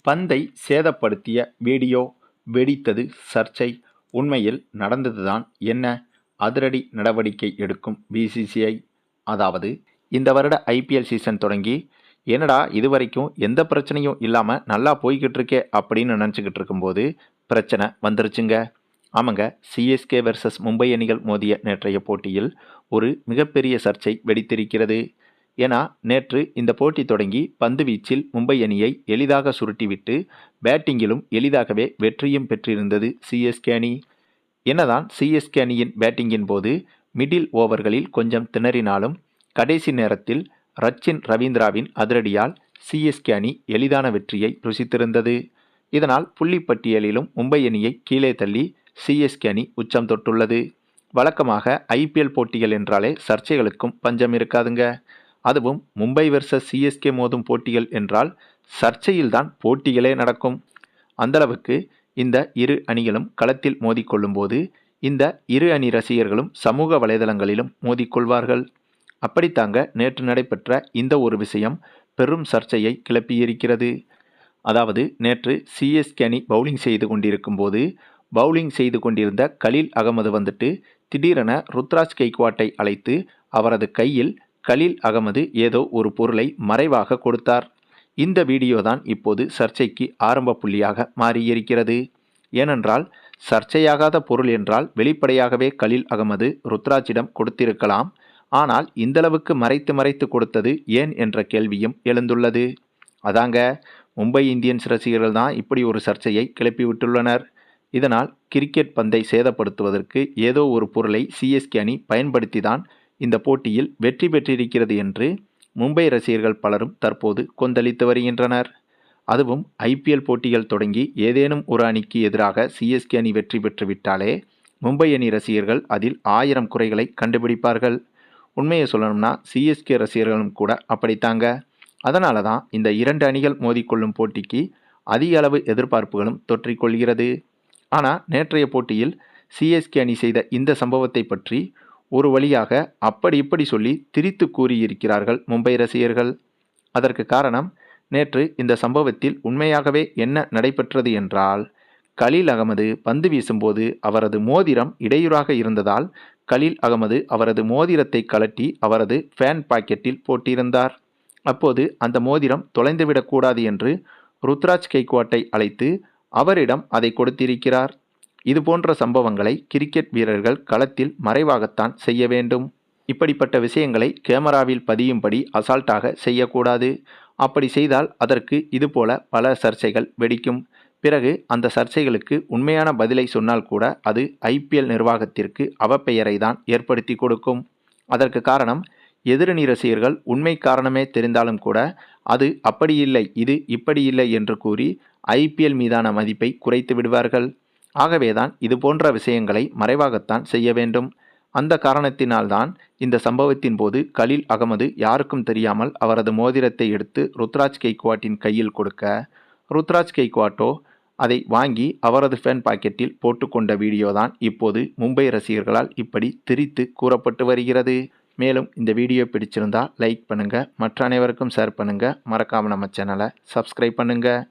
பந்தை சேதப்படுத்திய வீடியோ வெடித்தது சர்ச்சை. உண்மையில் நடந்ததுதான் என்ன? அதிரடி நடவடிக்கை எடுக்கும் பிசிசிஐ. அதாவது, இந்த வருட ஐபிஎல் சீசன் தொடங்கி என்னடா இதுவரைக்கும் எந்த பிரச்சனையும் இல்லாமல் நல்லா போய்கிட்டு இருக்கே அப்படின்னு நினச்சிக்கிட்டு இருக்கும்போது பிரச்சனை வந்துருச்சுங்க. ஆமாங்க, சிஎஸ்கே வெர்சஸ் மும்பை அணிகள் மோதிய நேற்றைய போட்டியில் ஒரு மிகப்பெரிய சர்ச்சை வெடித்திருக்கிறது. ஏன்னா, நேற்று இந்த போட்டி தொடங்கி பந்து வீச்சில் மும்பை அணியை எளிதாக சுருட்டிவிட்டு பேட்டிங்கிலும் எளிதாகவே வெற்றியும் பெற்றிருந்தது சிஎஸ்கே அணி. என்னதான் சிஎஸ்கே அணியின் பேட்டிங்கின் போது மிடில் ஓவர்களில் கொஞ்சம் திணறினாலும் கடைசி நேரத்தில் ரச்சின் ரவீந்திராவின் அதிரடியால் சிஎஸ்கே அணி எளிதான வெற்றியை ருசித்திருந்தது. இதனால் புள்ளிப்பட்டியலிலும் மும்பை அணியை கீழே தள்ளி சிஎஸ்கே அணி உச்சம் தொட்டுள்ளது. வழக்கமாக ஐபிஎல் போட்டிகள் என்றாலே சர்ச்சைகளுக்கும் பஞ்சம் இருக்காதுங்க. அதுவும் மும்பை வெர்சஸ் சிஎஸ்கே மோதும் போட்டிகள் என்றால் சர்ச்சையில்தான் போட்டிகளே நடக்கும். அந்தளவுக்கு இந்த இரு அணிகளும் களத்தில் மோதிக்கொள்ளும் போது இந்த இரு அணி ரசிகர்களும் சமூக வலைதளங்களிலும் மோதிக்கொள்வார்கள். அப்படித்தாங்க நேற்று நடைபெற்ற இந்த ஒரு விஷயம் பெரும் சர்ச்சையை கிளப்பியிருக்கிறது. அதாவது, நேற்று சிஎஸ்கே அணி பவுலிங் செய்து கொண்டிருக்கும் போது பவுலிங் செய்து கொண்டிருந்த கலீல் அகமது வந்துட்டு திடீரென ருத்ராஜ் கெய்க்வாட்டை அழைத்து அவரது கையில் கலீல் அகமது ஏதோ ஒரு பொருளை மறைவாக கொடுத்தார். இந்த வீடியோ தான் இப்போது சர்ச்சைக்கு ஆரம்ப புள்ளியாக மாறியிருக்கிறது. ஏனென்றால், சர்ச்சையாகாத பொருள் என்றால் வெளிப்படையாகவே கலீல் அகமது ருத்ராஜிடம் கொடுத்திருக்கலாம். ஆனால் இந்தளவுக்கு மறைத்து கொடுத்தது ஏன் என்ற கேள்வியும் எழுந்துள்ளது. அதாங்க, மும்பை இந்தியன்ஸ் ரசிகர்கள் தான் இப்படி ஒரு சர்ச்சையை கிளப்பிவிட்டுள்ளனர். இதனால் கிரிக்கெட் பந்தை சேதப்படுத்துவதற்கு ஏதோ ஒரு பொருளை சிஎஸ்கே அணி பயன்படுத்தி தான் இந்த போட்டியில் வெற்றி பெற்றிருக்கிறது என்று மும்பை ரசிகர்கள் பலரும் தற்போது கொந்தளித்து வருகின்றனர். அதுவும் ஐபிஎல் போட்டிகள் தொடங்கி ஏதேனும் ஒரு அணிக்கு எதிராக சிஎஸ்கே அணி வெற்றி பெற்றுவிட்டாலே மும்பை அணி ரசிகர்கள் அதில் 1000 குறைகளை கண்டுபிடிப்பார்கள். உண்மையை சொல்லணும்னா சிஎஸ்கே ரசிகர்களும் கூட அப்படித்தாங்க. அதனால தான் இந்த இரண்டு அணிகள் மோதிக்கொள்ளும் போட்டிக்கு அதிக அளவு எதிர்பார்ப்புகளும் தொற்றிக்கொள்கிறது. ஆனால் நேற்றைய போட்டியில் சிஎஸ்கே அணி செய்த இந்த சம்பவத்தை பற்றி ஒரு வழியாக அப்படி இப்படி சொல்லி திரித்து கூறியிருக்கிறார்கள் மும்பை ரசிகர்கள். அதற்கு காரணம், நேற்று இந்த சம்பவத்தில் உண்மையாகவே என்ன நடைபெற்றது என்றால், கலீல் அகமது பந்து வீசும்போது அவரது மோதிரம் இடையூறாக இருந்ததால் கலீல் அகமது அவரது மோதிரத்தை கழட்டி அவரது ஃபேன் பாக்கெட்டில் போட்டிருந்தார். அப்போது அந்த மோதிரம் தொலைந்துவிடக்கூடாது என்று ருத்ராஜ் கெய்க்வாட்டை அழைத்து அவரிடம் அதை கொடுத்திருக்கிறார். இதுபோன்ற சம்பவங்களை கிரிக்கெட் வீரர்கள் களத்தில் மறைவாகத்தான் செய்ய வேண்டும். இப்படிப்பட்ட விஷயங்களை கேமராவில் பதியும்படி அசால்ட்டாக செய்யக்கூடாது. அப்படி செய்தால் அதற்கு இதுபோல பல சர்ச்சைகள் வெடிக்கும். பிறகு அந்த சர்ச்சைகளுக்கு உண்மையான பதிலை சொன்னால் கூட அது ஐபிஎல் நிர்வாகத்திற்கு அவப்பெயரை தான் ஏற்படுத்தி கொடுக்கும். அதற்கு காரணம், எதிரணி ரசிகர்கள் உண்மை காரணமே தெரிந்தாலும் கூட அது அப்படி இல்லை, இது இப்படி இல்லை என்று கூறி ஐபிஎல் மீதான மதிப்பை குறைத்து விடுவார்கள். ஆகவேதான் இது போன்ற விஷயங்களை மறைவாகத்தான் செய்ய வேண்டும். அந்த காரணத்தினால்தான் இந்த சம்பவத்தின் போது கலீல் அகமது யாருக்கும் தெரியாமல் அவரது மோதிரத்தை எடுத்து ருத்ராஜ் கெய்க்வாட்டின் கையில் கொடுக்க, ருத்ராஜ் கெய்க்வாட்டோ அதை வாங்கி அவரது ஃபேன் பாக்கெட்டில் போட்டுக்கொண்ட வீடியோ தான் இப்போது மும்பை ரசிகர்களால் இப்படி திரித்து கூறப்பட்டு வருகிறது. மேலும் இந்த வீடியோ பிடிச்சிருந்தா லைக் பண்ணுங்கள், மற்ற அனைவருக்கும் ஷேர் பண்ணுங்கள், மறக்காமல் நம்ம சேனலை சப்ஸ்கிரைப் பண்ணுங்கள்.